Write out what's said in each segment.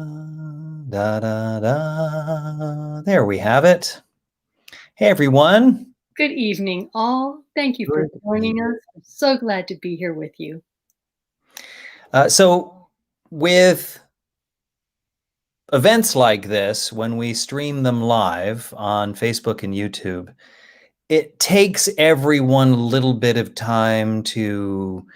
Da, da, da. There we have it. Hey, everyone. Good evening, all. Thank you for Good joining evening. us. I'm so glad to be here with you. So with events like this, when we stream them live on Facebook and YouTube, it takes everyone a little bit of time to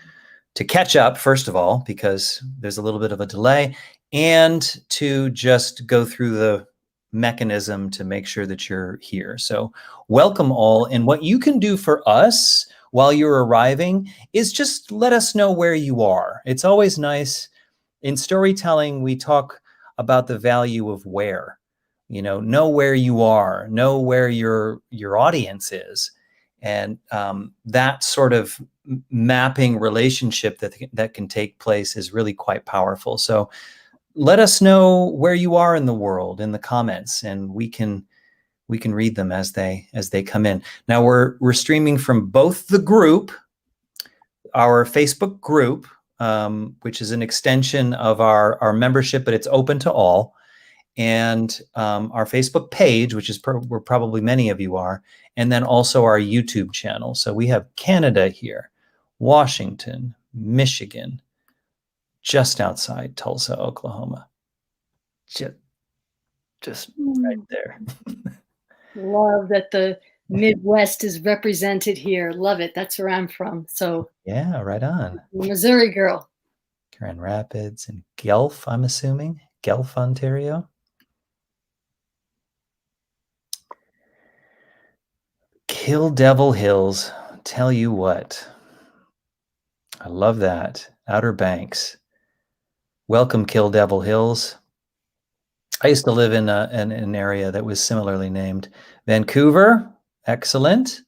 catch up, first of all, because there's a little bit of a delay, and to just go through the mechanism to make sure that you're here. So welcome all. And what you can do for us while you're arriving is just let us know where you are. It's always nice. In storytelling, we talk about the value of where. Know where you are, know where your audience is. And that sort of mapping relationship that can take place is really quite powerful. So let us know where you are in the world in the comments, and we can read them as they come in. Now we're streaming from both the group, our Facebook group, which is an extension of our membership, but it's open to all, and our Facebook page, which is where probably many of you are, and then also our YouTube channel. So we have Canada here, Washington, Michigan, just outside Tulsa, Oklahoma. Just right there. Love that the Midwest is represented here. Love it. That's where I'm from. So Yeah, right on. Missouri girl. Grand Rapids and Guelph, I'm assuming. Guelph, Ontario. Kill Devil Hills. Tell you what. I love that. Outer Banks. Welcome, Kill Devil Hills. I used to live in an area that was similarly named. Vancouver. Excellent.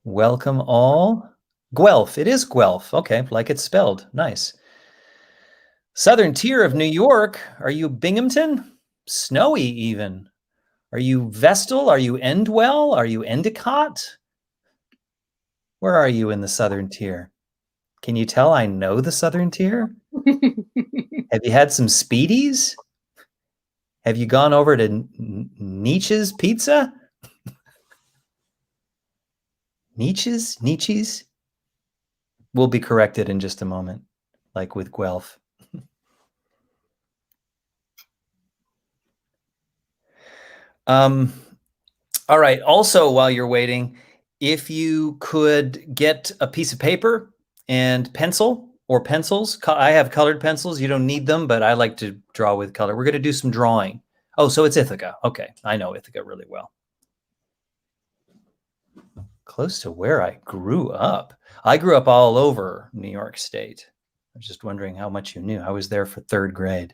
Welcome all. Guelph. It is Guelph. Okay, like it's spelled. Nice. Southern tier of New York. Are you Binghamton? Snowy even. Are you Vestal? Are you Endwell? Are you Endicott? Where are you in the southern tier? Can you tell I know the southern tier? Have you had some Speedies? Have you gone over to Nietzsche's Pizza? Nietzsche's? We'll be corrected in just a moment, like with Guelph. All right. Also, while you're waiting, if you could get a piece of paper and pencil or pencils. I have colored pencils. You don't need them, but I like to draw with color. We're going to do some drawing. Oh, so it's Ithaca. Okay. I know Ithaca really well. Close to where I grew up. I grew up all over New York State. I was just wondering how much you knew. I was there for 3rd grade.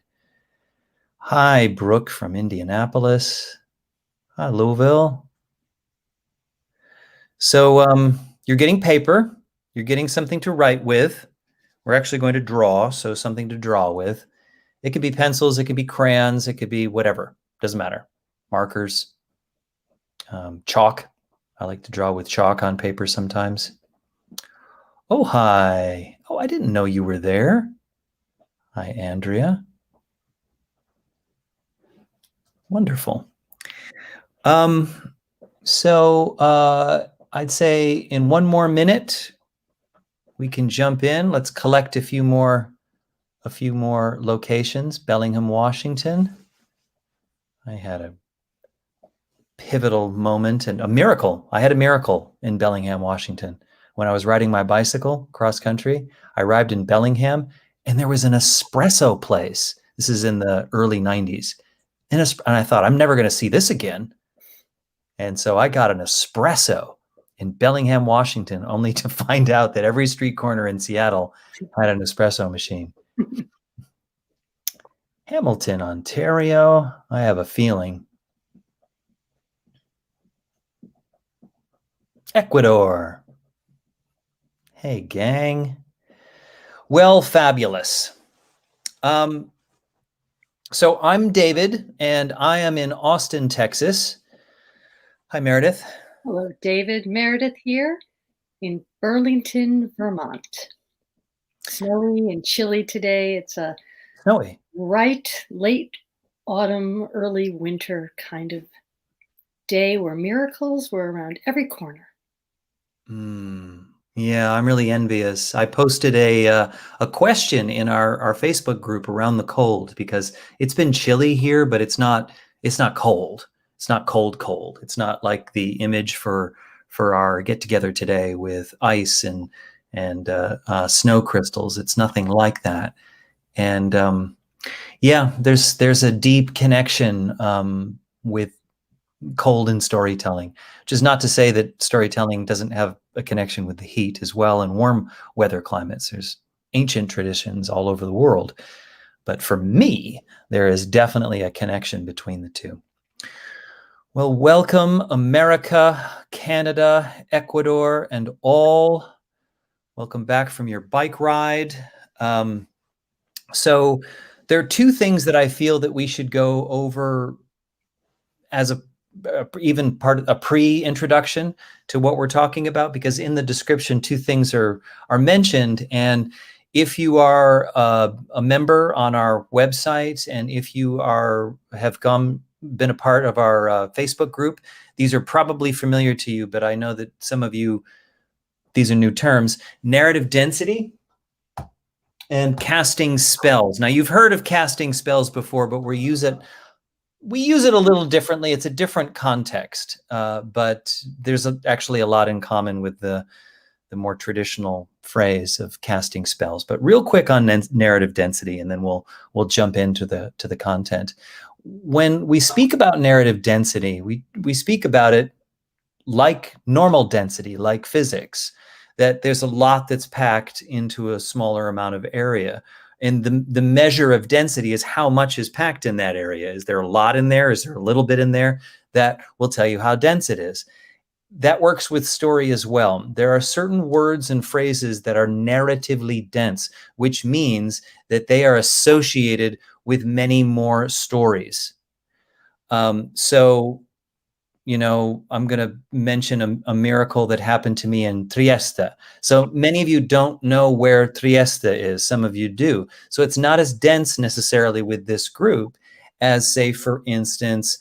Hi, Brooke from Indianapolis. Hi, Louisville. So you're getting paper. You're getting something to write with. We're actually going to draw, so something to draw with. It could be pencils. It could be crayons. It could be whatever. Doesn't matter. Markers. Chalk. I like to draw with chalk on paper sometimes. Oh, hi. Oh, I didn't know you were there. Hi, Andrea. Wonderful. So I'd say in one more minute, we can jump in. Let's collect a few more locations. Bellingham, Washington. I had a pivotal moment and a miracle. I had a miracle in Bellingham, Washington. When I was riding my bicycle cross country, I arrived in Bellingham and there was an espresso place. This is in the early 90s. And I thought, I'm never going to see this again. And so I got an espresso in Bellingham, Washington, only to find out that every street corner in Seattle had an espresso machine. Hamilton, Ontario. I have a feeling. Ecuador. Hey, gang. Well, fabulous. So I'm David, and I am in Austin, Texas. Hi, Meredith. Hello, David. Meredith here in Burlington, Vermont. Snowy and chilly today. It's Snowy. right late autumn, early winter kind of day where miracles were around every corner. Mm. Yeah, I'm really envious. I posted a question in our Facebook group around the cold because it's been chilly here, but it's not cold. It's not cold cold. It's not like the image for our get together today with ice and snow crystals. It's nothing like that. And yeah, there's a deep connection with cold in storytelling, which is not to say that storytelling doesn't have a connection with the heat as well in warm weather climates. There's ancient traditions all over the world. But for me, there is definitely a connection between the two. Well, welcome, America, Canada, Ecuador, and all. Welcome back from your bike ride. So there are two things that I feel that we should go over as even part of a pre-introduction to what we're talking about, because in the description two things are mentioned. And if you are a member on our website, and if you have been a part of our Facebook group, these are probably familiar to you, but I know that some of you, these are new terms: narrative density and casting spells. Now, you've heard of casting spells before, but we use it a little differently. It's a different context, but there's actually a lot in common with the more traditional phrase of casting spells. But real quick on narrative density, and then we'll jump into the content. When we speak about narrative density, we speak about it like normal density, like physics, that there's a lot that's packed into a smaller amount of area. And the measure of density is how much is packed in that area. Is there a lot in there? Is there a little bit in there? That will tell you how dense it is. That works with story as well. There are certain words and phrases that are narratively dense, which means that they are associated with many more stories. So, I'm going to mention a miracle that happened to me in Trieste. So many of you don't know where Trieste is. Some of you do. So it's not as dense necessarily with this group as, say, for instance,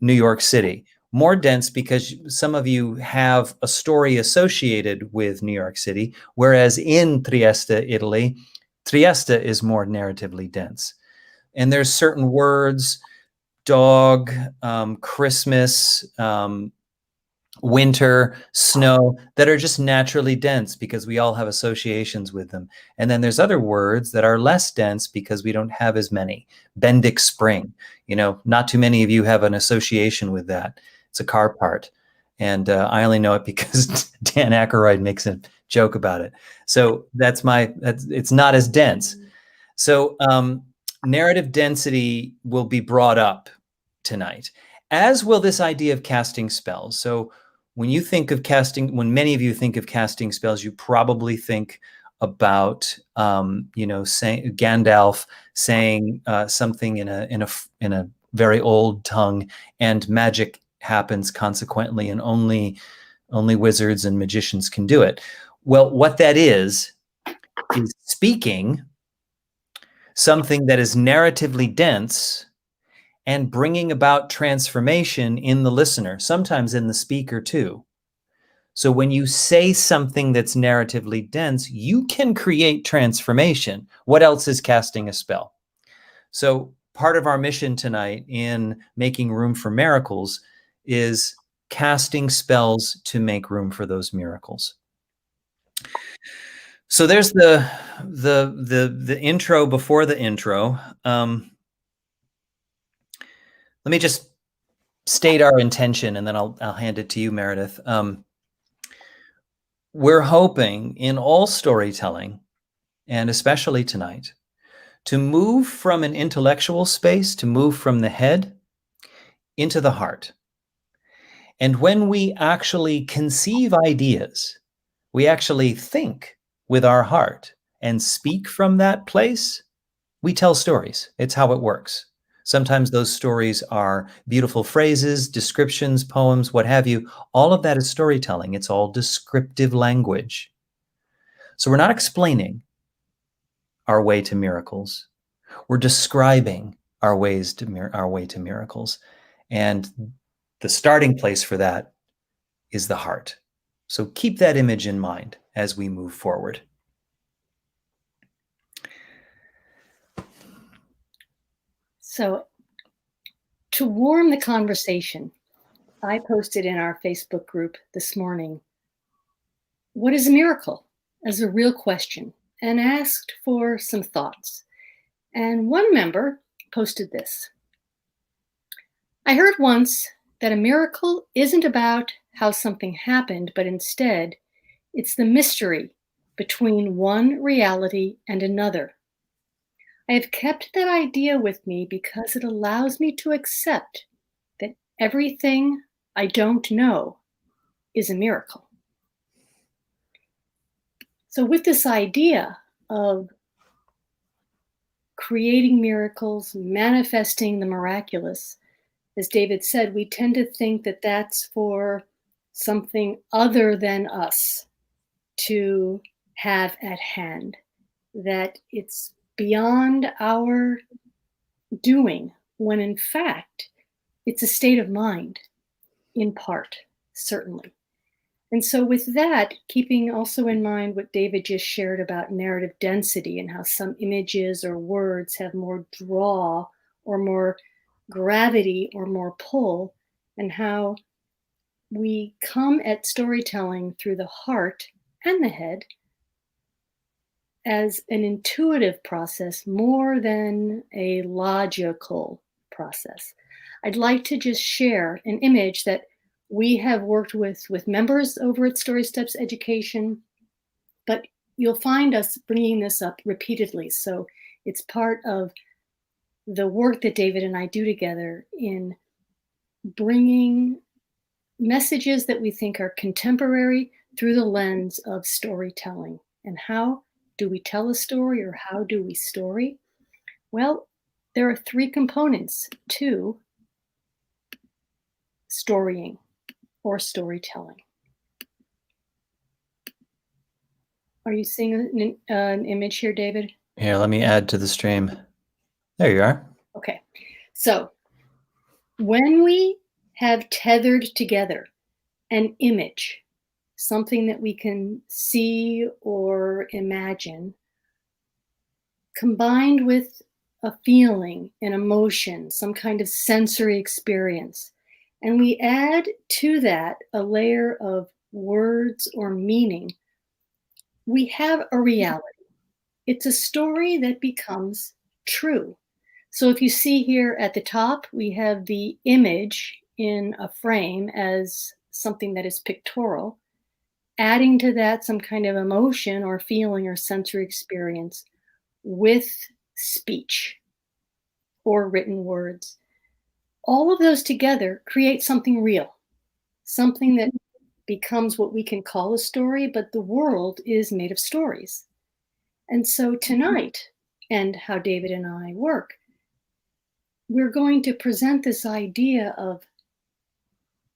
New York City. More dense because some of you have a story associated with New York City, whereas in Trieste, Italy, Trieste is more narratively dense. And there's certain words, dog, Christmas, winter, snow, that are just naturally dense because we all have associations with them. And then there's other words that are less dense because we don't have as many. Bendix spring, not too many of you have an association with that. It's a car part. And I only know it because Dan Aykroyd makes a joke about it. So it's not as dense. So narrative density will be brought up tonight, as will this idea of casting spells. So when many of you think of casting spells, you probably think about, saying Gandalf saying something in a very old tongue, and magic happens consequently, and only wizards and magicians can do it. Well, what that is speaking something that is narratively dense and bringing about transformation in the listener, sometimes in the speaker too. So when you say something that's narratively dense, you can create transformation. What else is casting a spell? So part of our mission tonight in making room for miracles is casting spells to make room for those miracles. So there's the intro before the intro. Let me just state our intention, and then I'll hand it to you, Meredith. We're hoping in all storytelling, and especially tonight, to move from an intellectual space, to move from the head into the heart. And when we actually conceive ideas, we actually think with our heart and speak from that place, we tell stories. It's how it works. Sometimes those stories are beautiful phrases, descriptions, poems, what have you. All of that is storytelling. It's all descriptive language. So we're not explaining our way to miracles. We're describing our ways to our way to miracles. And the starting place for that is the heart. So keep that image in mind as we move forward. So, to warm the conversation, I posted in our Facebook group this morning, what is a miracle? As a real question, and asked for some thoughts. And one member posted this: I heard once that a miracle isn't about how something happened, but instead, it's the mystery between one reality and another. I have kept that idea with me because it allows me to accept that everything I don't know is a miracle. So, with this idea of creating miracles, manifesting the miraculous, as David said, we tend to think that that's for something other than us to have at hand, that it's beyond our doing, when in fact, it's a state of mind, in part, certainly. And so, with that, keeping also in mind what David just shared about narrative density and how some images or words have more draw or more gravity or more pull, and how we come at storytelling through the heart and the head as an intuitive process more than a logical process. I'd like to just share an image that we have worked with members over at Story Steps Education, but you'll find us bringing this up repeatedly. So it's part of the work that David and I do together in bringing messages that we think are contemporary through the lens of storytelling. And how do we tell a story, or how do we story? Well, there are three components to storying or storytelling. Are you seeing an image here, David? Here, let me add to the stream. There you are. Okay. So when we have tethered together an image, something that we can see or imagine, combined with a feeling, an emotion, some kind of sensory experience, and we add to that a layer of words or meaning, we have a reality. It's a story that becomes true. So if you see here at the top, we have the image in a frame as something that is pictorial, adding to that some kind of emotion or feeling or sensory experience with speech or written words. All of those together create something real, something that becomes what we can call a story, but the world is made of stories. And so tonight, and how David and I work, we're going to present this idea of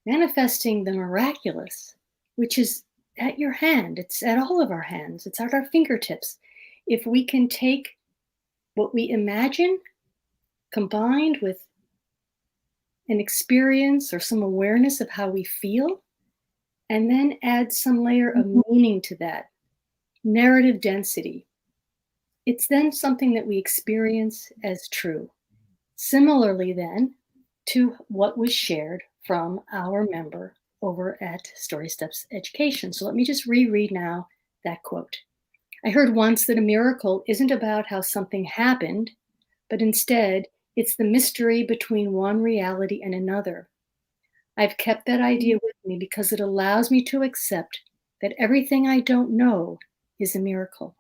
manifesting the miraculous, which is at your hand. It's at all of our hands. It's at our fingertips. If we can take what we imagine combined with an experience or some awareness of how we feel, and then add some layer of meaning to that, narrative density, it's then something that we experience as true. Similarly, then, to what was shared from our member over at Story Steps Education. So let me just reread now that quote. I heard once that a miracle isn't about how something happened, but instead, it's the mystery between one reality and another. I've kept that idea with me because it allows me to accept that everything I don't know is a miracle.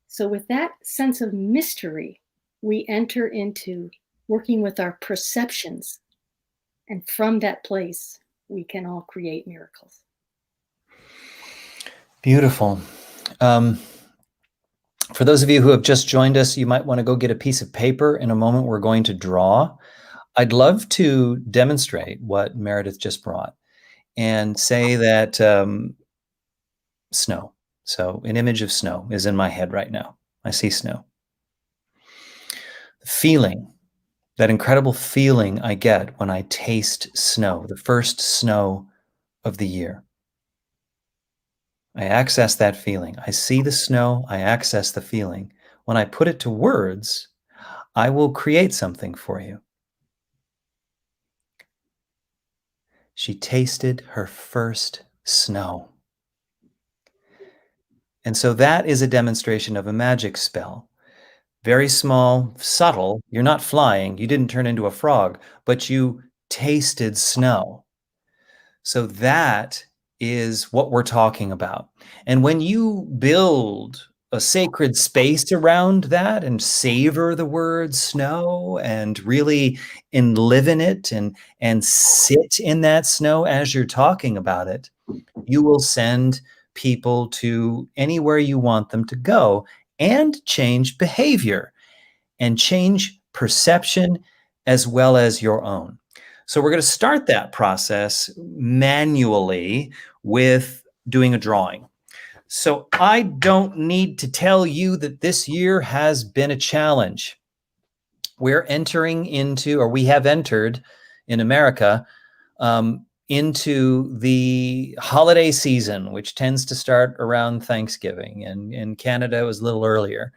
So with that sense of mystery, we enter into working with our perceptions. And from that place, we can all create miracles. Beautiful. For those of you who have just joined us, you might want to go get a piece of paper. In a moment, we're going to draw. I'd love to demonstrate what Meredith just brought and say that snow. So an image of snow is in my head right now. I see snow. feeling, that incredible feeling I get when I taste snow, the first snow of the year. I access that feeling. I see the snow, I access the feeling. When I put it to words, I will create something for you. She tasted her first snow. And so that is a demonstration of a magic spell. Very small, subtle. You're not flying. You didn't turn into a frog, but you tasted snow. So that is what we're talking about. And when you build a sacred space around that and savor the word snow and really live in it and sit in that snow as you're talking about it, you will send people to anywhere you want them to go and change behavior and change perception as well as your own. So we're going to start that process manually with doing a drawing. So I don't need to tell you that this year has been a challenge. We're entering into, or we have entered in America, into the holiday season, which tends to start around Thanksgiving. And in Canada, it was a little earlier.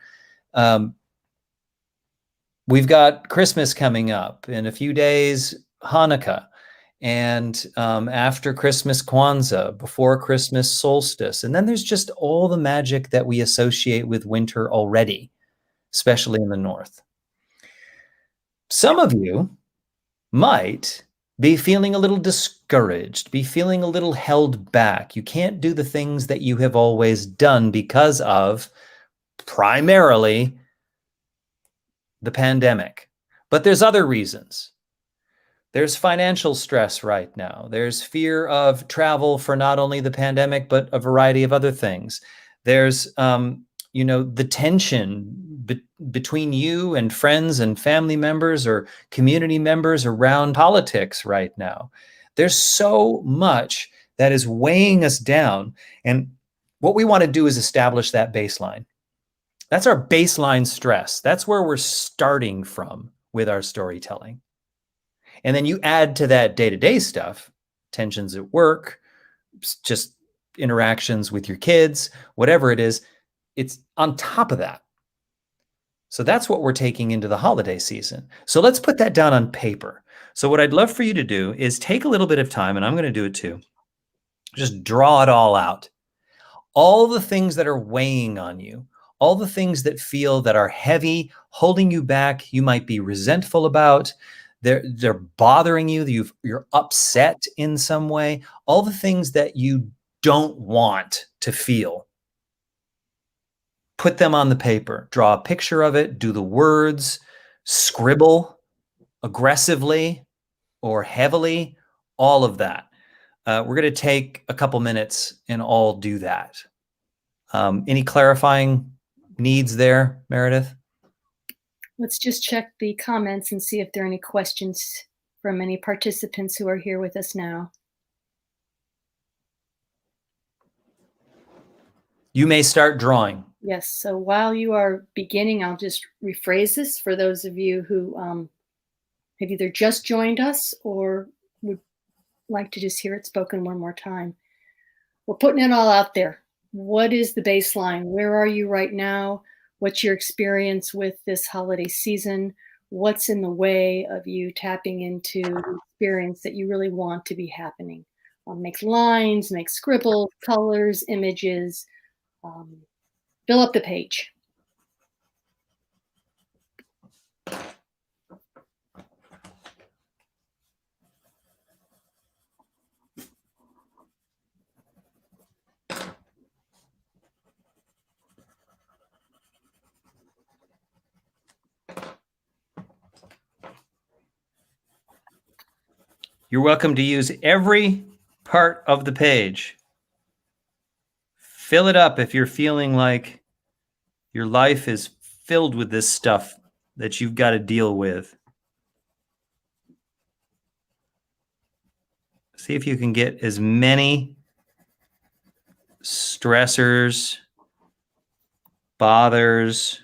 We've got Christmas coming up in a few days, Hanukkah, and after Christmas, Kwanzaa, before Christmas, solstice. And then there's just all the magic that we associate with winter already, especially in the north. Some of you might be feeling a little discouraged, be feeling a little held back. You can't do the things that you have always done because of primarily the pandemic. But there's other reasons. There's financial stress right now. There's fear of travel for not only the pandemic, but a variety of other things. There's, the tension between you and friends and family members or community members around politics right now. There's so much that is weighing us down. And what we want to do is establish that baseline. That's our baseline stress. That's where we're starting from with our storytelling. And then you add to that day-to-day stuff, tensions at work, just interactions with your kids, whatever it is, it's on top of that. So that's what we're taking into the holiday season. So let's put that down on paper. So what I'd love for you to do is take a little bit of time, and I'm going to do it too. Just draw it all out. All the things that are weighing on you, all the things that feel that are heavy, holding you back, you might be resentful about, they're bothering you, you're upset in some way, all the things that you don't want to feel. Put them on the paper, draw a picture of it, do the words, scribble aggressively or heavily, all of that. We're going to take a couple minutes and all do that. Any clarifying needs there, Meredith? Let's just check the comments and see if there are any questions from any participants who are here with us now. You may start drawing. Yes. So while you are beginning, I'll just rephrase this for those of you who have either just joined us or would like to just hear it spoken one more time. We're putting it all out there. What is the baseline? Where are you right now? What's your experience with this holiday season? What's in the way of you tapping into the experience that you really want to be happening? Make lines, make scribbles, colors, images. Fill up the page. You're welcome to use every part of the page. Fill it up if you're feeling like your life is filled with this stuff that you've got to deal with. See if you can get as many stressors, bothers,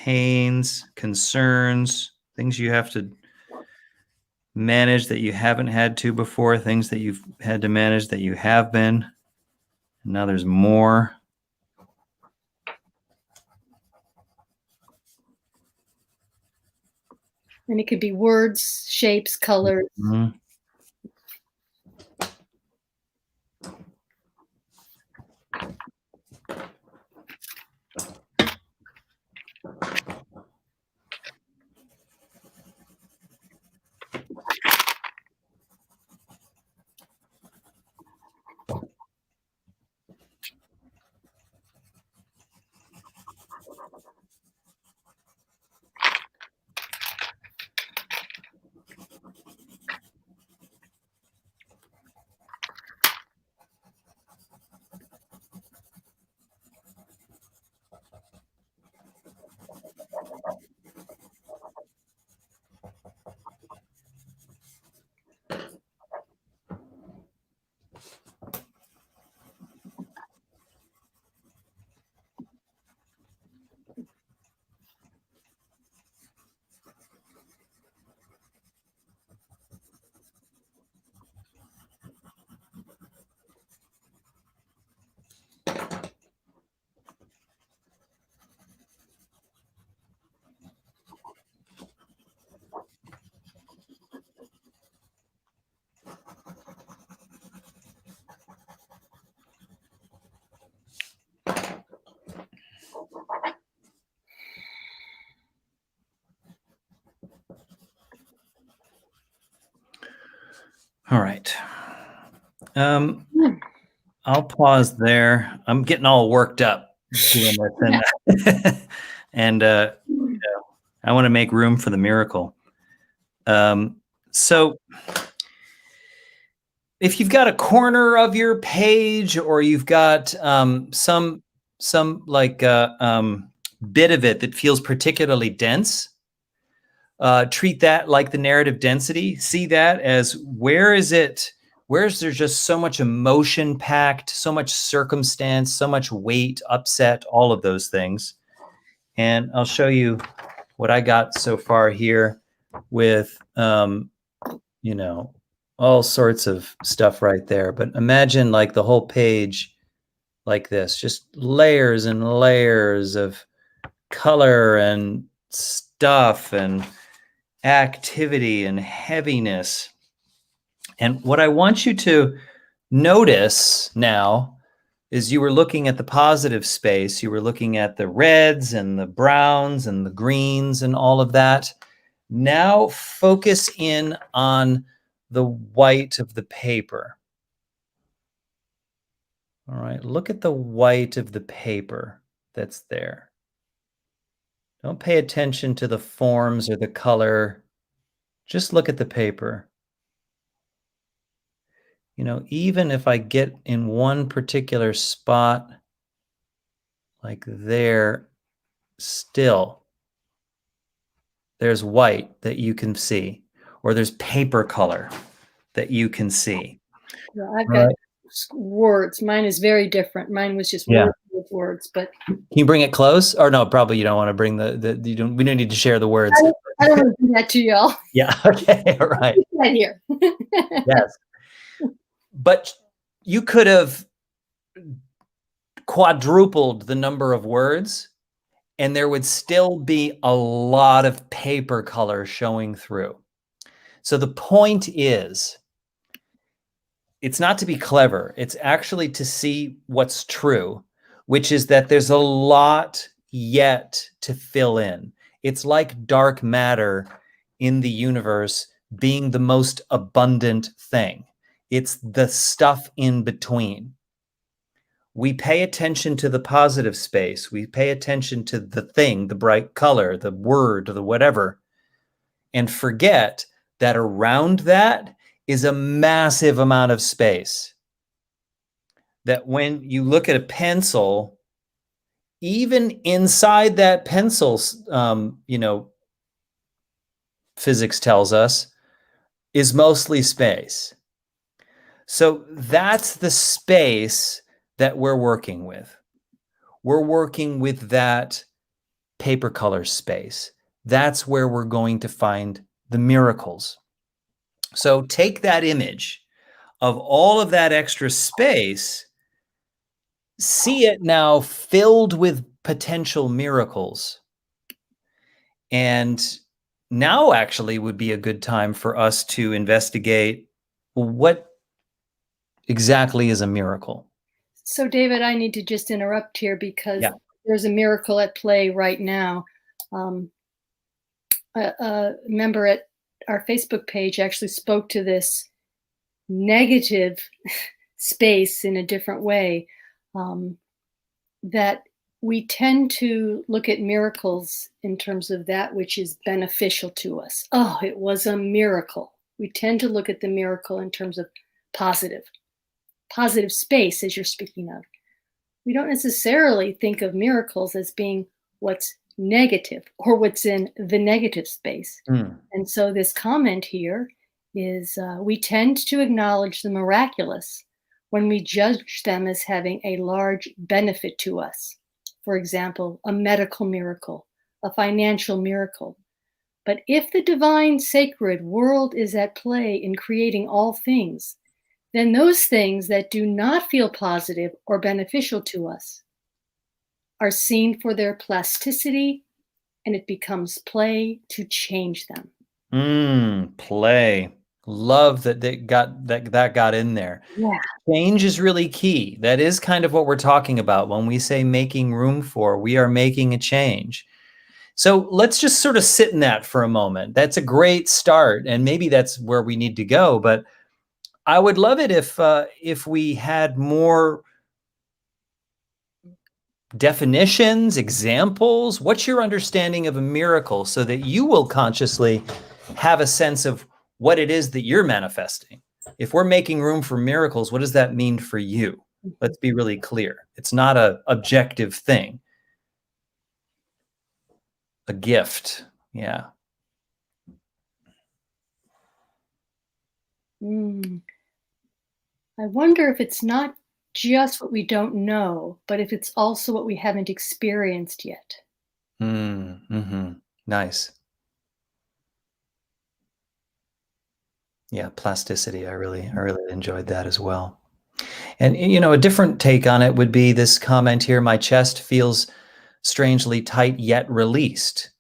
pains, concerns, things you have to manage that you haven't had to before, things that you've had to manage that you have been. And now there's more. And it could be words, shapes, colors. Mm-hmm. All right. I'll pause there. I'm getting all worked up doing this, and I want to make room for the miracle. So if you've got a corner of your page, or you've got some like bit of it that feels particularly dense, treat that like the narrative density. See that as where's there just so much emotion packed, so much circumstance, so much weight, upset, all of those things. And I'll show you what I got so far here with, all sorts of stuff right there. But imagine like the whole page like this, just layers and layers of color and stuff and activity and heaviness. And what I want you to notice now is you were looking at the positive space. You were looking at the reds and the browns and the greens and all of that. Now focus in on the white of the paper. All right, look at the white of the paper that's there. Don't pay attention to the forms or the color. Just look at the paper. Even if I get in one particular spot, like there, still, there's white that you can see, or there's paper color that you can see. Yeah, I've got words. Mine is very different. Mine was just words with words. But can you bring it close? Or no, probably you don't want to bring we don't need to share the words. I don't want to do that to y'all. Yeah. Okay. All right. Right here. Yes. But you could have quadrupled the number of words, and there would still be a lot of paper color showing through. So the point is, it's not to be clever. It's actually to see what's true, which is that there's a lot yet to fill in. It's like dark matter in the universe being the most abundant thing. It's the stuff in between. We pay attention to the positive space. We pay attention to the thing, the bright color, the word, the whatever, and forget that around that is a massive amount of space. That when you look at a pencil, even inside that pencil, physics tells us, is mostly space. So that's the space that we're working with. We're working with that paper color space. That's where we're going to find the miracles. So take that image of all of that extra space, see it now filled with potential miracles. And now actually would be a good time for us to investigate what exactly is a miracle. So, David, I need to just interrupt here because Yeah. there's a miracle at play right now. A member at our Facebook page actually spoke to this negative space in a different way. That we tend to look at miracles in terms of that which is beneficial to us. Oh, it was a miracle. We tend to look at the miracle in terms of positive space, as you're speaking of. We don't necessarily think of miracles as being what's negative or what's in the negative space. And so this comment here is we tend to acknowledge the miraculous when we judge them as having a large benefit to us. For example, a medical miracle, a financial miracle. But if the divine sacred world is at play in creating all things, then those things that do not feel positive or beneficial to us are seen for their plasticity, and it becomes play to change them. Play. Love that that got in there. Yeah. Change is really key. That is kind of what we're talking about when we say making room for. We are making a change. So let's just sort of sit in that for a moment. That's a great start, and maybe that's where we need to go. But I would love it if we had more definitions, examples. What's your understanding of a miracle so that you will consciously have a sense of what it is that you're manifesting? If we're making room for miracles, what does that mean for you? Let's be really clear. It's not an objective thing. A gift. Yeah. I wonder if it's not just what we don't know, but if it's also what we haven't experienced yet. Nice. Yeah, plasticity. I really enjoyed that as well. And a different take on it would be this comment here: my chest feels strangely tight yet released.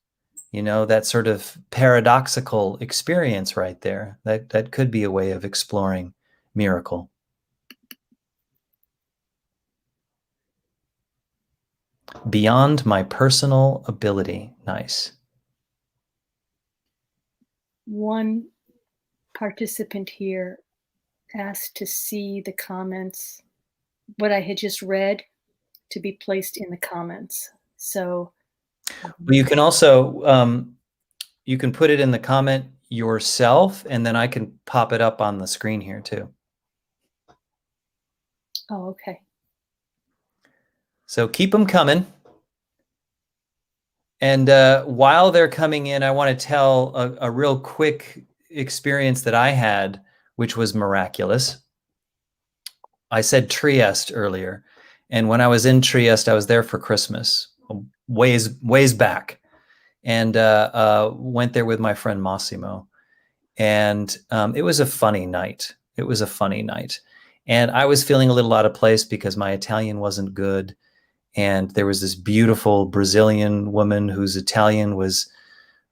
That sort of paradoxical experience right there. That could be a way of exploring miracle. Beyond my personal ability. Nice. One participant here asked to see the comments, what I had just read, to be placed in the comments. So you can also you can put it in the comment yourself, and then I can pop it up on the screen here too. Oh, okay. So keep them coming. And while they're coming in, I want to tell a real quick experience that I had, which was miraculous. I said Trieste earlier. And when I was in Trieste, I was there for Christmas, ways back. And went there with my friend Massimo. And it was a funny night. And I was feeling a little out of place because my Italian wasn't good. And there was this beautiful Brazilian woman whose Italian was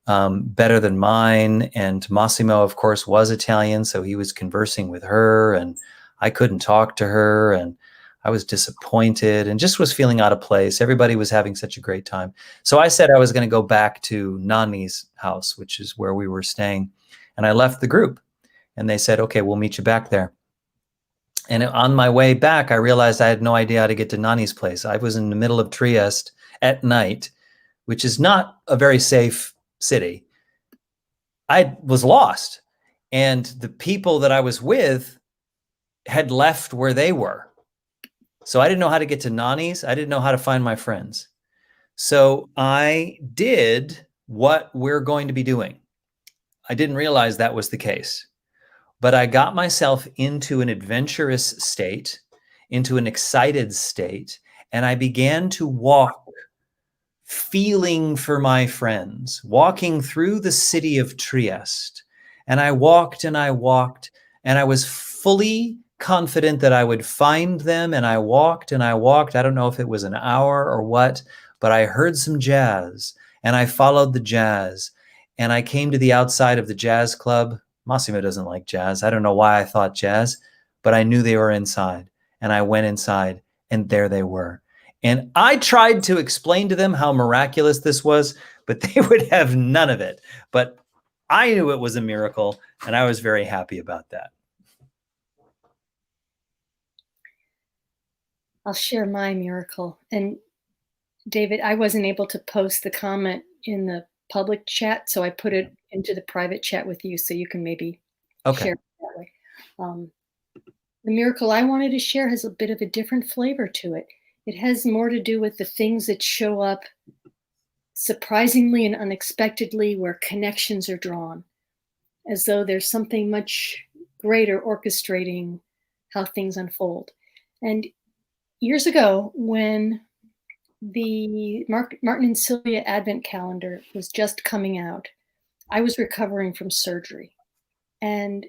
better than mine. And Massimo, of course, was Italian. So he was conversing with her, and I couldn't talk to her. And I was disappointed and just was feeling out of place. Everybody was having such a great time. So I said I was going to go back to Nani's house, which is where we were staying. And I left the group, and they said, okay, we'll meet you back there. And on my way back, I realized I had no idea how to get to Nani's place. I was in the middle of Trieste at night, which is not a very safe city. I was lost. And the people that I was with had left where they were. So I didn't know how to get to Nani's. I didn't know how to find my friends. So I did what we're going to be doing. I didn't realize that was the case. But I got myself into an adventurous state, into an excited state, and I began to walk feeling for my friends, walking through the city of Trieste. And I walked and I walked, and I was fully confident that I would find them. And I walked and I walked. I don't know if it was an hour or what, but I heard some jazz and I followed the jazz. And I came to the outside of the jazz club. Massimo doesn't like jazz. I don't know why I thought jazz, but I knew they were inside. And I went inside, and there they were. And I tried to explain to them how miraculous this was, but they would have none of it. But I knew it was a miracle, and I was very happy about that. I'll share my miracle. And David, I wasn't able to post the comment in the public chat, so I put it into the private chat with you, so you can maybe share it that way. The miracle I wanted to share has a bit of a different flavor to it. It has more to do with the things that show up surprisingly and unexpectedly, where connections are drawn, as though there's something much greater orchestrating how things unfold. And years ago, when the Martin and Sylvia Advent calendar was just coming out, I was recovering from surgery. And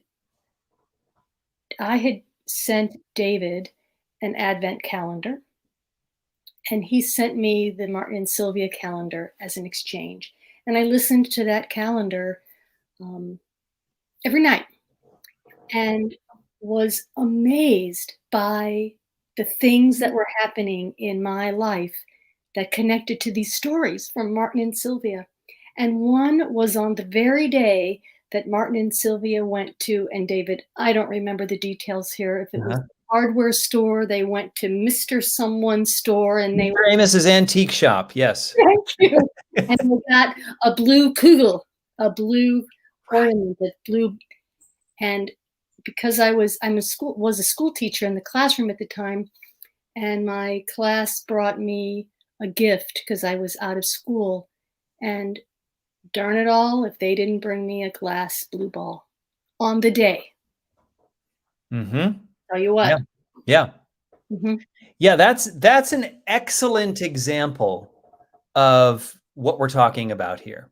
I had sent David an Advent calendar, and he sent me the Martin and Sylvia calendar as an exchange. And I listened to that calendar every night and was amazed by the things that were happening in my life that connected to these stories from Martin and Sylvia. And one was on the very day that Martin and Sylvia went to, and David, I don't remember the details here, if it was a hardware store, they went to Mr. Someone's store, and they Mr. Amos's antique shop, yes. Thank you. And we got a blue kugel, a blue ornament, that blue. And because I was a school teacher in the classroom at the time, and my class brought me a gift because I was out of school. And darn it all, if they didn't bring me a glass blue ball on the day. Mm-hmm. Tell you what. Yeah. Mm-hmm. Yeah, that's an excellent example of what we're talking about here.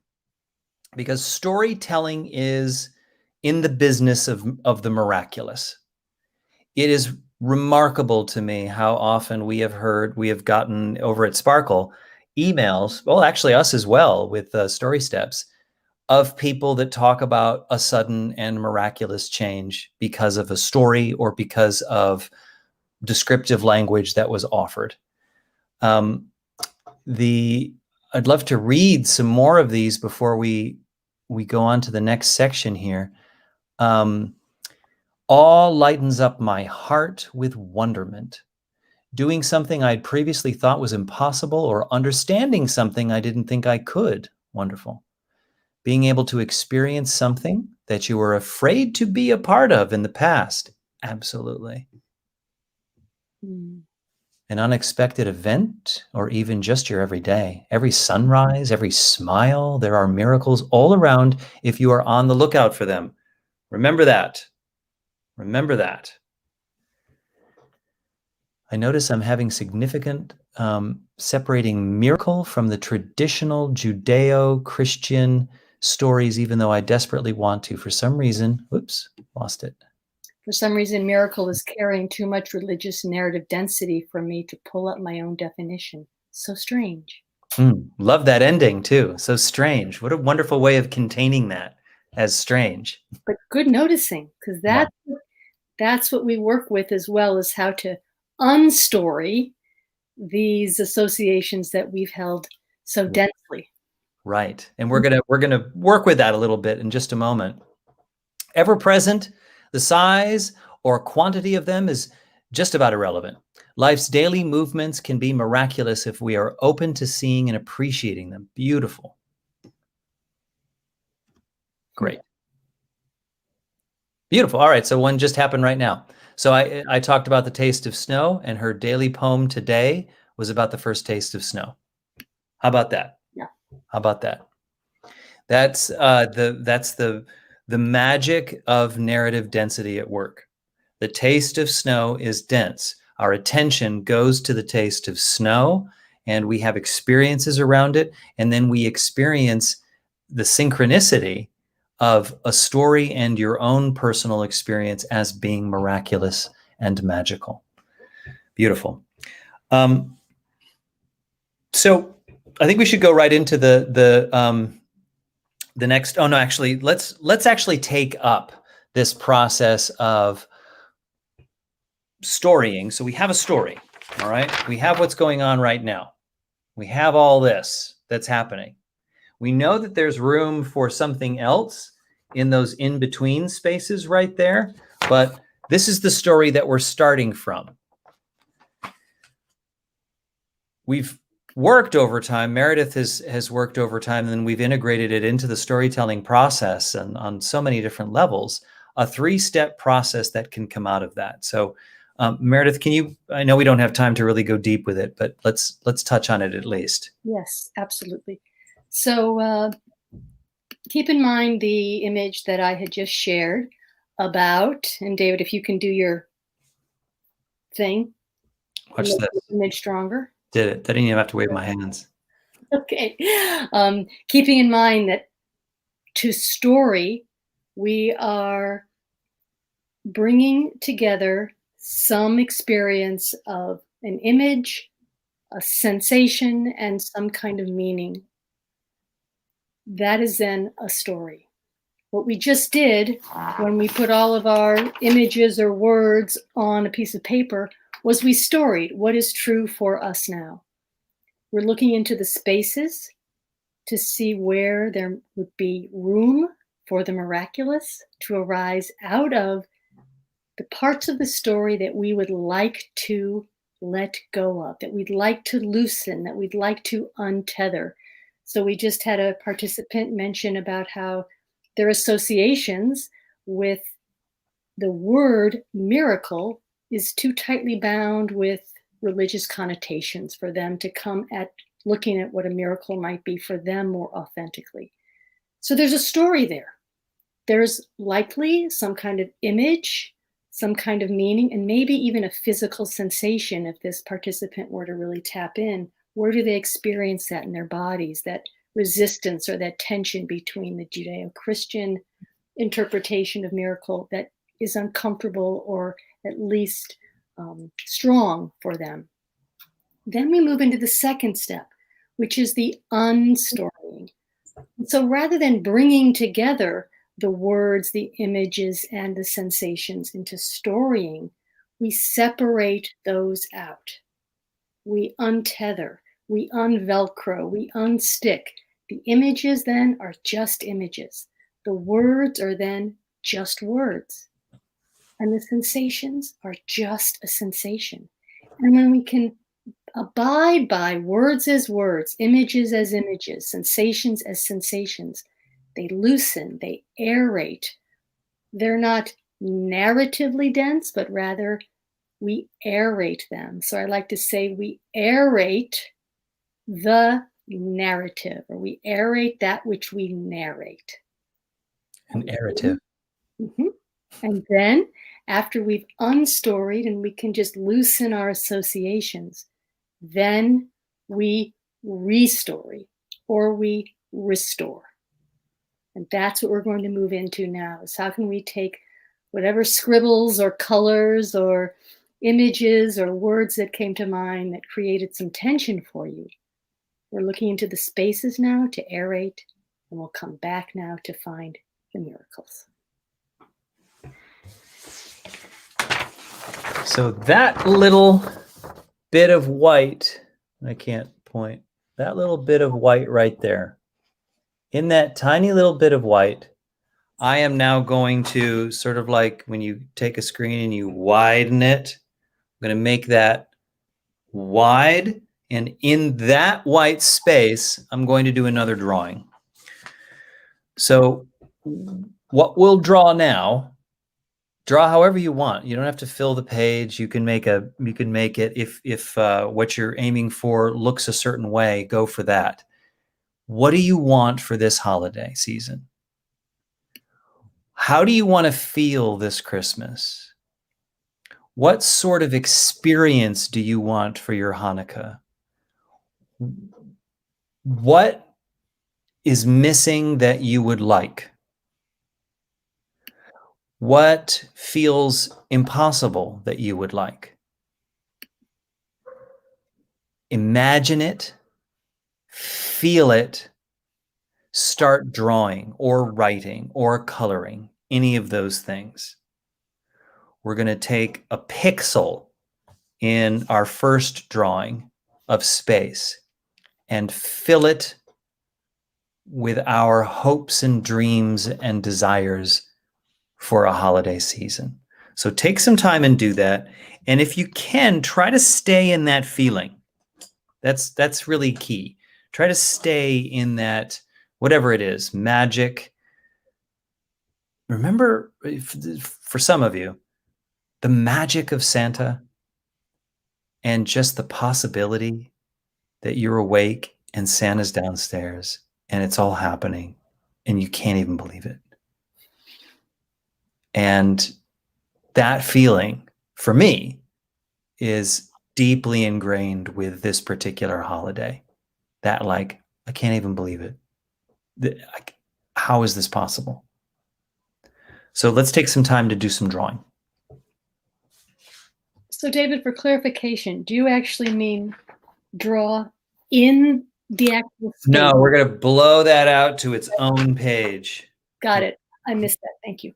Because storytelling is in the business of the miraculous. It is remarkable to me how often we have gotten over at Sparkle emails, well, actually us as well, with Story Steps, of people that talk about a sudden and miraculous change because of a story or because of descriptive language that was offered. I'd love to read some more of these before we go on to the next section here. All lightens up my heart with wonderment. Doing something I'd previously thought was impossible, or understanding something I didn't think I could. Wonderful. Being able to experience something that you were afraid to be a part of in the past. Absolutely. An unexpected event, or even just your everyday. Every sunrise, every smile, there are miracles all around if you are on the lookout for them. Remember that. Remember that. I notice I'm having significant separating miracle from the traditional Judeo-Christian stories, even though I desperately want to. For some reason, whoops, lost it. For some reason, miracle is carrying too much religious narrative density for me to pull up my own definition. So strange. Love that ending too. So strange. What a wonderful way of containing that as strange. But good noticing, because that's what we work with, as well as how to unstory these associations that we've held so densely. Right. And we're gonna work with that a little bit in just a moment. Ever present, the size or quantity of them is just about irrelevant. Life's daily movements can be miraculous if we are open to seeing and appreciating them. Beautiful. Great. Beautiful. All right. So one just happened right now. So I talked about the taste of snow, and her daily poem today was about the first taste of snow. How about that? Yeah. How about that? That's the magic of narrative density at work. The taste of snow is dense. Our attention goes to the taste of snow, and we have experiences around it, and then we experience the synchronicity of a story and your own personal experience as being miraculous and magical. Beautiful. So I think we should go right into the next. Oh no, actually, let's actually take up this process of storying. So we have a story, all right? We have what's going on right now. We have all this that's happening. We know that there's room for something else in those in-between spaces right there, but this is the story that we're starting from. We've worked over time. Meredith has worked over time, and then we've integrated it into the storytelling process and on so many different levels, a 3-step process that can come out of that. So Meredith, I know we don't have time to really go deep with it, but let's touch on it at least. Yes, absolutely. So keep in mind the image that I had just shared about, and David, if you can do your thing. Watch this. Image stronger. Did it. I didn't even have to wave my hands. Okay. Keeping in mind that to story, we are bringing together some experience of an image, a sensation, and some kind of meaning. That is then a story. What we just did when we put all of our images or words on a piece of paper was we storied what is true for us now. We're looking into the spaces to see where there would be room for the miraculous to arise out of the parts of the story that we would like to let go of, that we'd like to loosen, that we'd like to untether. So we just had a participant mention about how their associations with the word miracle is too tightly bound with religious connotations for them to come at looking at what a miracle might be for them more authentically. So there's a story there. There's likely some kind of image, some kind of meaning, and maybe even a physical sensation if this participant were to really tap in. Where do they experience that in their bodies, that resistance or that tension between the Judeo-Christian interpretation of miracle that is uncomfortable or at least strong for them? Then we move into the second step, which is the unstorying. So rather than bringing together the words, the images, and the sensations into storying, we separate those out. We untether, we unvelcro, we unstick. The images then are just images. The words are then just words. And the sensations are just a sensation. And when we can abide by words as words, images as images, sensations as sensations, they loosen, they aerate. They're not narratively dense, but rather we aerate them. So I like to say we aerate the narrative, or we aerate that which we narrate. An narrative. Mm-hmm. And then after we've unstoried and we can just loosen our associations, then we restory or we restore. And that's what we're going to move into now, is how can we take whatever scribbles or colors or images or words that came to mind that created some tension for you. We're looking into the spaces now to aerate, and we'll come back now to find the miracles. So that little bit of white, I can't point, that little bit of white right there, in that tiny little bit of white, I am now going to sort of like when you take a screen and you widen it, I'm going to make that wide. And in that white space, I'm going to do another drawing. So what we'll draw now, draw however you want. You don't have to fill the page. You can make it if what you're aiming for looks a certain way, go for that. What do you want for this holiday season? How do you want to feel this Christmas? What sort of experience do you want for your Hanukkah? What is missing that you would like? What feels impossible that you would like? Imagine it, feel it, start drawing or writing or coloring, any of those things. We're going to take a pixel in our first drawing of space and fill it with our hopes and dreams and desires for a holiday season. So take some time and do that. And if you can, try to stay in that feeling. That's really key. Try to stay in that, whatever it is, magic. Remember, for some of you, the magic of Santa and just the possibility that you're awake and Santa's downstairs and it's all happening and you can't even believe it. And that feeling, for me, is deeply ingrained with this particular holiday. That, like, I can't even believe it. How is this possible? So let's take some time to do some drawing. So, David, for clarification, do you actually mean draw in the actual space? No, we're going to blow that out to its own page. Got it. I missed that. Thank you.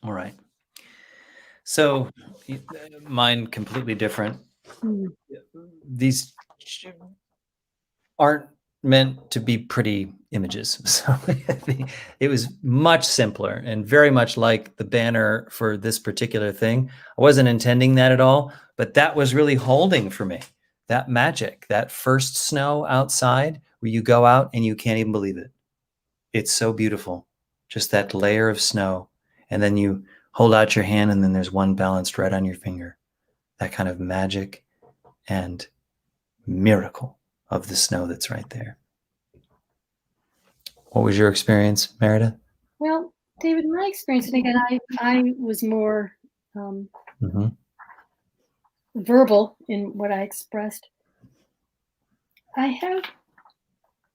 All right. So mine completely different. These aren't meant to be pretty images. So it was much simpler and very much like the banner for this particular thing. I wasn't intending that at all, but that was really holding for me. That magic, that first snow outside where you go out and you can't even believe it. It's so beautiful. Just that layer of snow. And then you hold out your hand and then there's one balanced right on your finger. That kind of magic and miracle of the snow that's right there. What was your experience, Meredith? Well, David, my experience, and again, I was more verbal in what I expressed. I have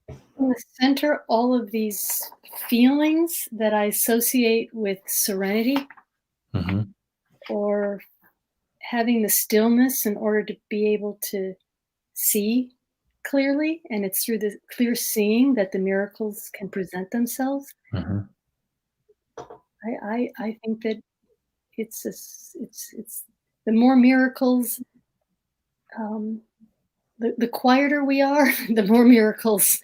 in the center all of these feelings that I associate with serenity or having the stillness in order to be able to see clearly. And it's through the clear seeing that the miracles can present themselves. I think that it's the more miracles, the quieter we are, the more miracles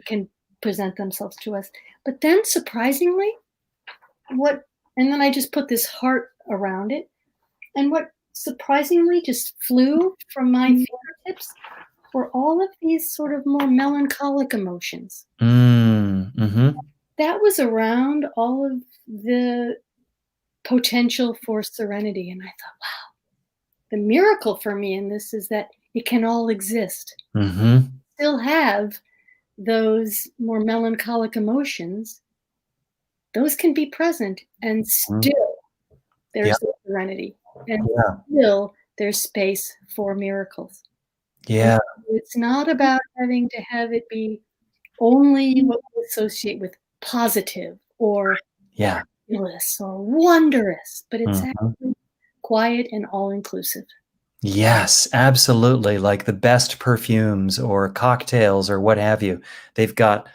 can present themselves to us. But then surprisingly, and then I just put this heart around it. And what surprisingly just flew from my fingertips were all of these sort of more melancholic emotions. that was around all of the potential for serenity, and I thought, wow, the miracle for me in this is that it can all exist. Mm-hmm. Still have those more melancholic emotions, those can be present, and still Yeah. there's the serenity, and Yeah. still there's space for miracles. And Yeah. it's not about having to have it be only what we associate with positive or Yeah. fabulous or wondrous, but it's Mhm. actually quiet and all-inclusive. Yes, absolutely. Like the best perfumes or cocktails or what have you. They've got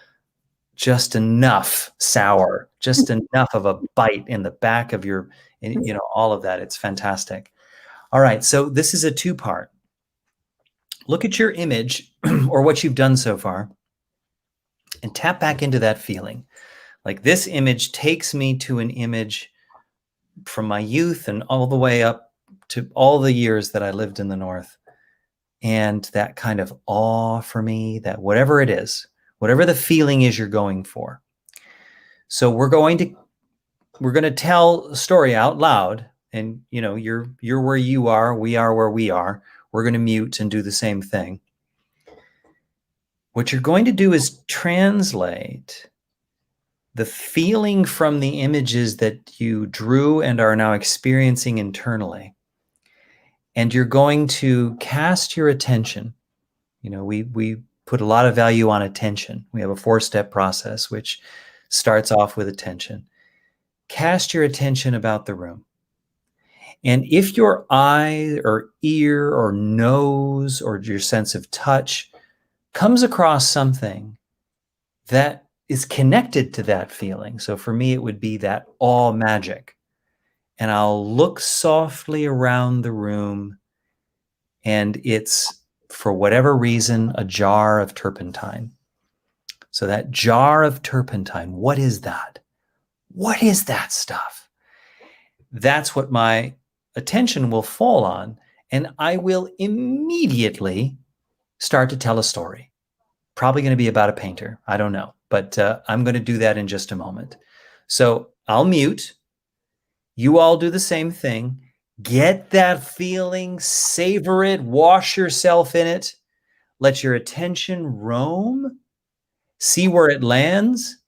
just enough sour, just enough of a bite in the back of your, all of that. It's fantastic. All right. So this is a two-part. Look at your image or what you've done so far and tap back into that feeling. Like this image takes me to an image from my youth and all the way up to all the years that I lived in the North. And that kind of awe for me, that whatever it is, whatever the feeling is you're going for. So we're going to tell a story out loud, and you're where you are, we are where we are. We're going to mute and do the same thing. What you're going to do is translate the feeling from the images that you drew and are now experiencing internally. And you're going to cast your attention. We put a lot of value on attention. We have a 4-step process, which starts off with attention. Cast your attention about the room. And if your eye or ear or nose or your sense of touch comes across something that is connected to that feeling, so for me, it would be that awe magic. And I'll look softly around the room, and it's, for whatever reason, a jar of turpentine. So that jar of turpentine, what is that? What is that stuff? That's what my attention will fall on, and I will immediately start to tell a story. Probably going to be about a painter. I don't know, but I'm going to do that in just a moment. So I'll mute. You all do the same thing. Get that feeling, savor it, wash yourself in it. Let your attention roam, see where it lands.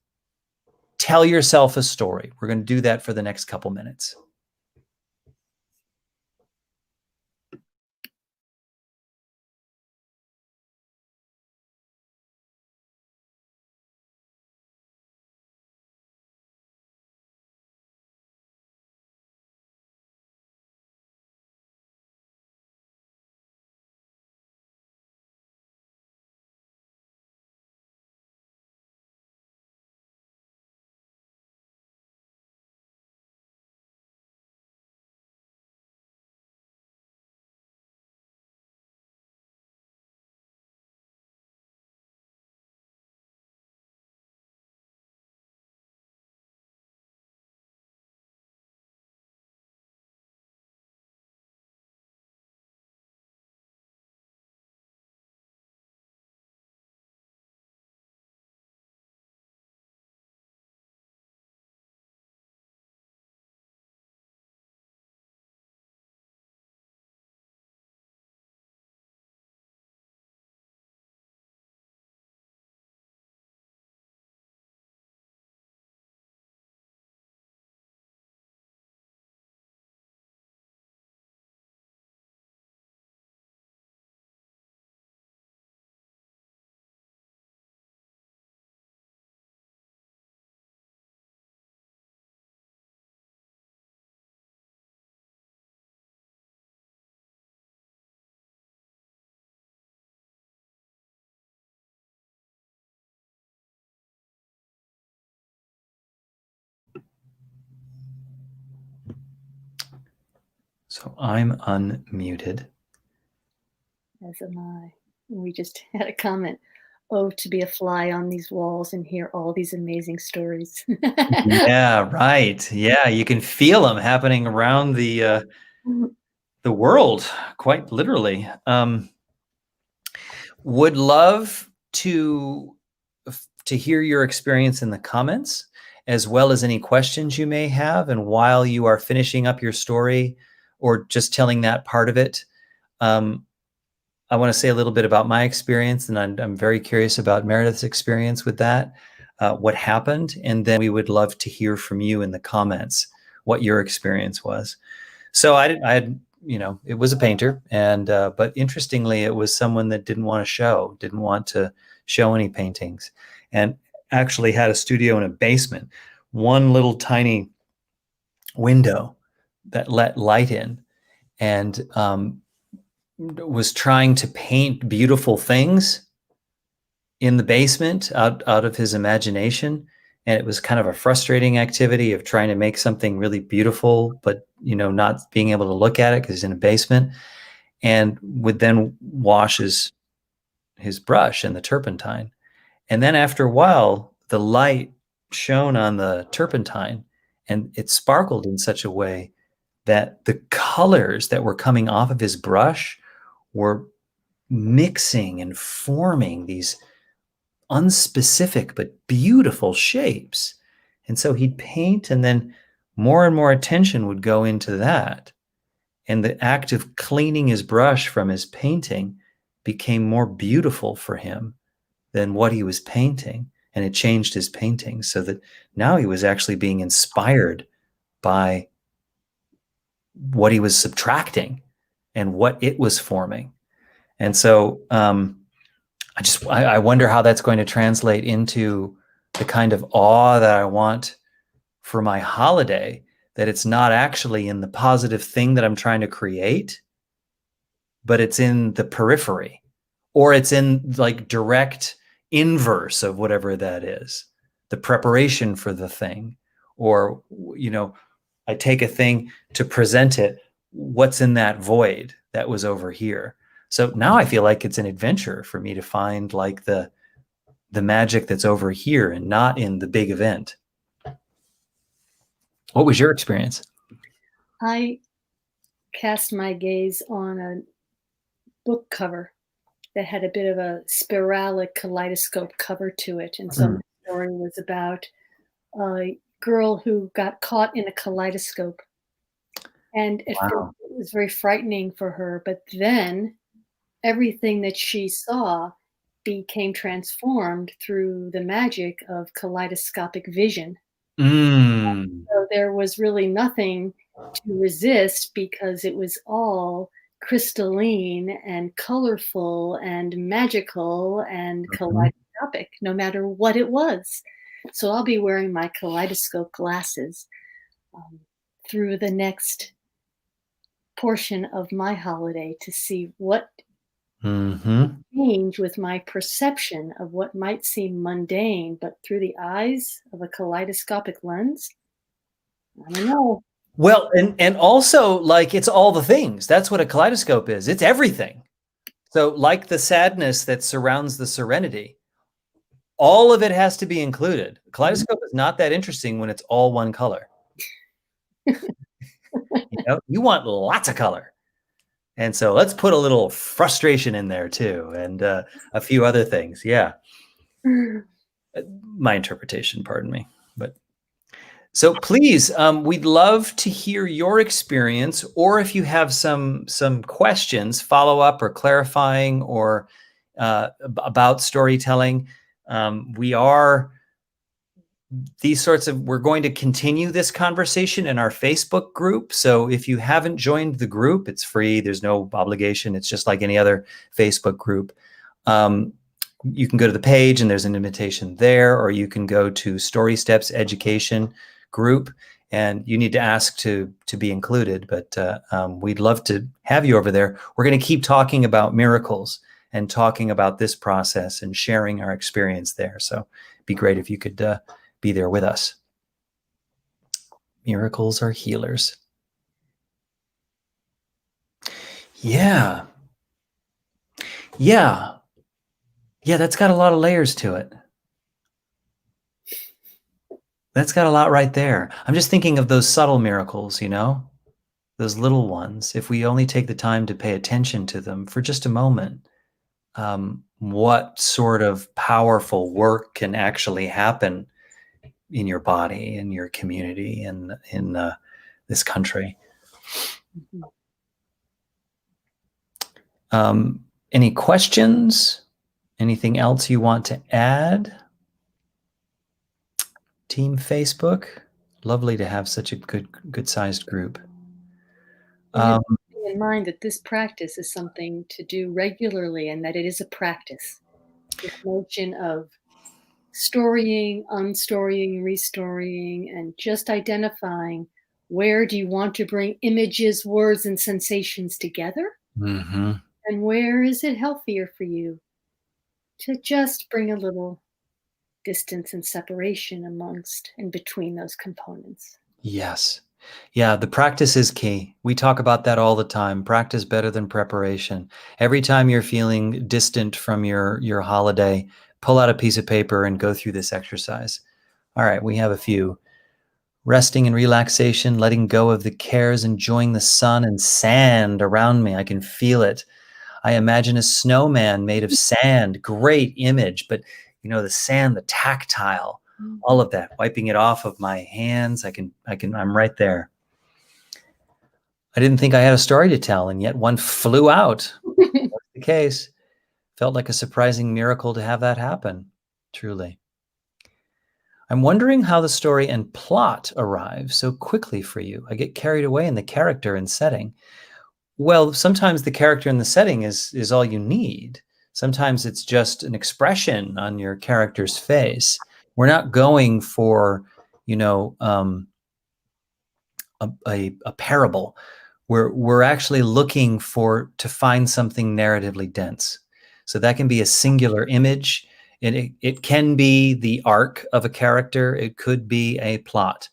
Tell yourself a story. We're going to do that for the next couple minutes. So I'm unmuted. As am I. We just had a comment. Oh, to be a fly on these walls and hear all these amazing stories. Yeah, right. Yeah, you can feel them happening around the world, quite literally. Would love to hear your experience in the comments, as well as any questions you may have. And while you are finishing up your story or just telling that part of it, I want to say a little bit about my experience, and I'm very curious about Meredith's experience with that, what happened, and then we would love to hear from you in the comments what your experience was. So I had, it was a painter, and but interestingly, it was someone that didn't want to show any paintings, and actually had a studio in a basement, one little tiny window that let light in, and was trying to paint beautiful things in the basement out of his imagination. And it was kind of a frustrating activity of trying to make something really beautiful, but not being able to look at it because he's in a basement, and would then wash his brush in the turpentine. And then after a while, the light shone on the turpentine and it sparkled in such a way that the colors that were coming off of his brush were mixing and forming these unspecific but beautiful shapes. And so he'd paint, and then more and more attention would go into that. And the act of cleaning his brush from his painting became more beautiful for him than what he was painting. And it changed his painting so that now he was actually being inspired by what he was subtracting and what it was forming. And so I wonder how that's going to translate into the kind of awe that I want for my holiday, that it's not actually in the positive thing that I'm trying to create, but it's in the periphery, or it's in like direct inverse of whatever that is, the preparation for the thing. Or, I take a thing to present it, what's in that void that was over here. So now I feel like it's an adventure for me to find like the magic that's over here and not in the big event. What was your experience? I cast my gaze on a book cover that had a bit of a spiralic kaleidoscope cover to it. And so the story was about a girl who got caught in a kaleidoscope. And at first it was very frightening for her, but then everything that she saw became transformed through the magic of kaleidoscopic vision. So there was really nothing to resist because it was all crystalline and colorful and magical and kaleidoscopic, no matter what it was. So I'll be wearing my kaleidoscope glasses through the next portion of my holiday to see what change with my perception of what might seem mundane, but through the eyes of a kaleidoscopic lens. I don't know. Well, and also, like, it's all the things. That's what a kaleidoscope is. It's everything. So like the sadness that surrounds the serenity, all of it has to be included. A kaleidoscope is not that interesting when it's all one color. You want lots of color. And so let's put a little frustration in there too, and a few other things. Yeah. My interpretation, pardon me. But so please, we'd love to hear your experience, or if you have some questions, follow up or clarifying, or about storytelling. We're going to continue this conversation in our Facebook group. So if you haven't joined the group, it's free. There's no obligation. It's just like any other Facebook group. You can go to the page and there's an invitation there, or you can go to Story Steps Education group, and you need to ask to be included. But we'd love to have you over there. We're going to keep talking about miracles and talking about this process and sharing our experience there. So it'd be great if you could be there with us. Miracles are healers. Yeah. That's got a lot of layers to it. That's got a lot right there. I'm just thinking of those subtle miracles, those little ones. If we only take the time to pay attention to them for just a moment, what sort of powerful work can actually happen in your body, in your community, in this country. Mhm. Any questions? Anything else you want to add? Team Facebook, lovely to have such a good sized group. And keeping in mind that this practice is something to do regularly and that it is a practice. This notion of storying, unstorying, restorying, and just identifying where do you want to bring images, words, and sensations together, Mm-hmm. and where is it healthier for you to just bring a little distance and separation amongst and between those components. Yes. Yeah, the practice is key. We talk about that all the time. Practice better than preparation. Every time you're feeling distant from your holiday, pull out a piece of paper and go through this exercise. All right, we have a few. Resting and relaxation, letting go of the cares, enjoying the sun and sand around me. I can feel it. I imagine a snowman made of sand. Great image, but the sand, the tactile, all of that, wiping it off of my hands. I'm right there. I didn't think I had a story to tell, and yet one flew out. That's the case. Felt like a surprising miracle to have that happen. Truly. I'm wondering how the story and plot arrive so quickly for you. I get carried away in the character and setting. Well, sometimes the character and the setting is all you need. Sometimes it's just an expression on your character's face. We're not going for, a parable. We're actually looking to find something narratively dense. So that can be a singular image. It can be the arc of a character. It could be a plot.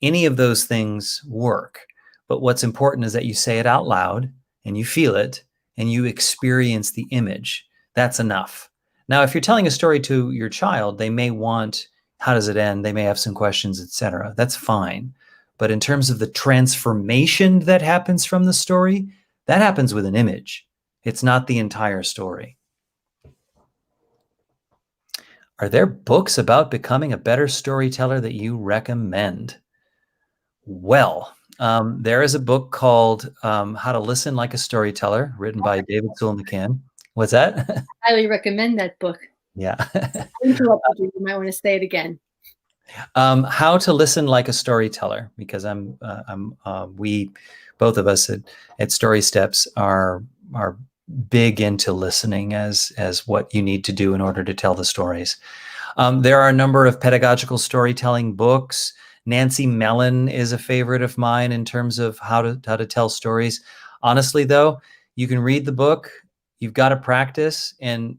Any of those things work. But what's important is that you say it out loud and you feel it and you experience the image. That's enough. Now, if you're telling a story to your child, they may want, how does it end? They may have some questions, etc. That's fine. But in terms of the transformation that happens from the story, that happens with an image. It's not the entire story. Are there books about becoming a better storyteller that you recommend? Well, there is a book called How to Listen Like a Storyteller, written by David Sewell McCann. What's that? Highly recommend that book. Yeah. I interrupted you. You might want to say it again. How to Listen Like a Storyteller, because we, both of us at Story Steps are big into listening as what you need to do in order to tell the stories. There are a number of pedagogical storytelling books. Nancy Mellon is a favorite of mine in terms of how to tell stories. Honestly, though, you can read the book, you've got to practice, and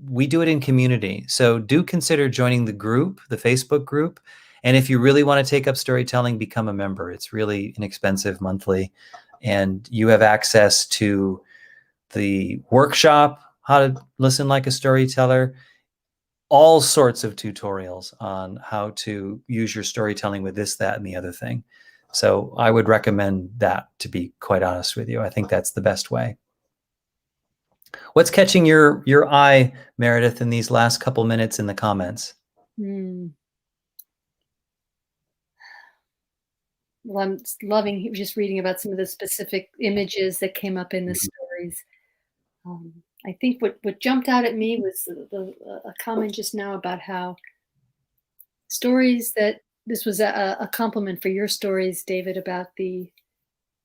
we do it in community. So do consider joining the group, the Facebook group. And if you really want to take up storytelling, become a member. It's really inexpensive monthly. And you have access to the workshop, How to Listen Like a Storyteller, all sorts of tutorials on how to use your storytelling with this, that, and the other thing. So I would recommend that, to be quite honest with you. I think that's the best way. What's catching your eye, Meredith, in these last couple minutes in the comments? Well, I'm loving just reading about some of the specific images that came up in the stories. I think what jumped out at me was a comment just now about how stories that this was a compliment for your stories, David, about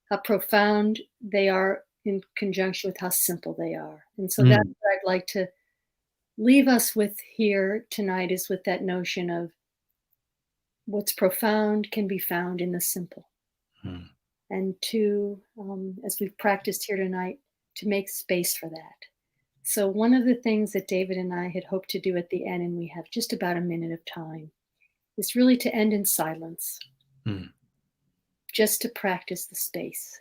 how profound they are in conjunction with how simple they are. And so that's what I'd like to leave us with here tonight, is with that notion of what's profound can be found in the simple. And to, as we've practiced here tonight, to make space for that. So one of the things that David and I had hoped to do at the end, and we have just about a minute of time, is really to end in silence, just to practice the space.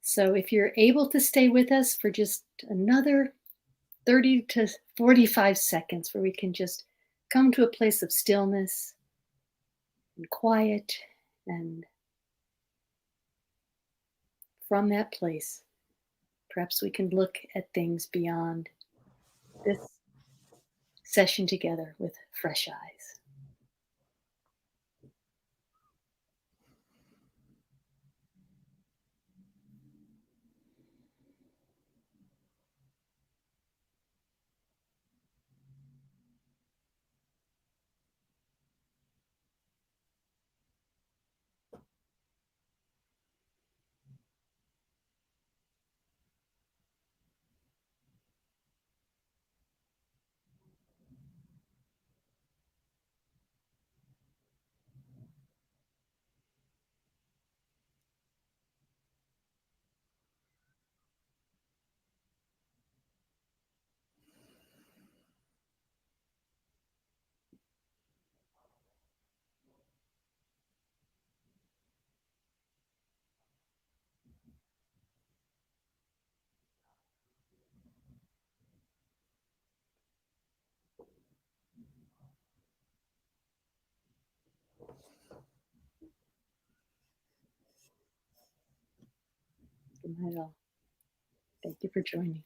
So if you're able to stay with us for just another 30 to 45 seconds, where we can just come to a place of stillness and quiet, and from that place, perhaps we can look at things beyond this session together with fresh eyes. Good night all. Thank you for joining.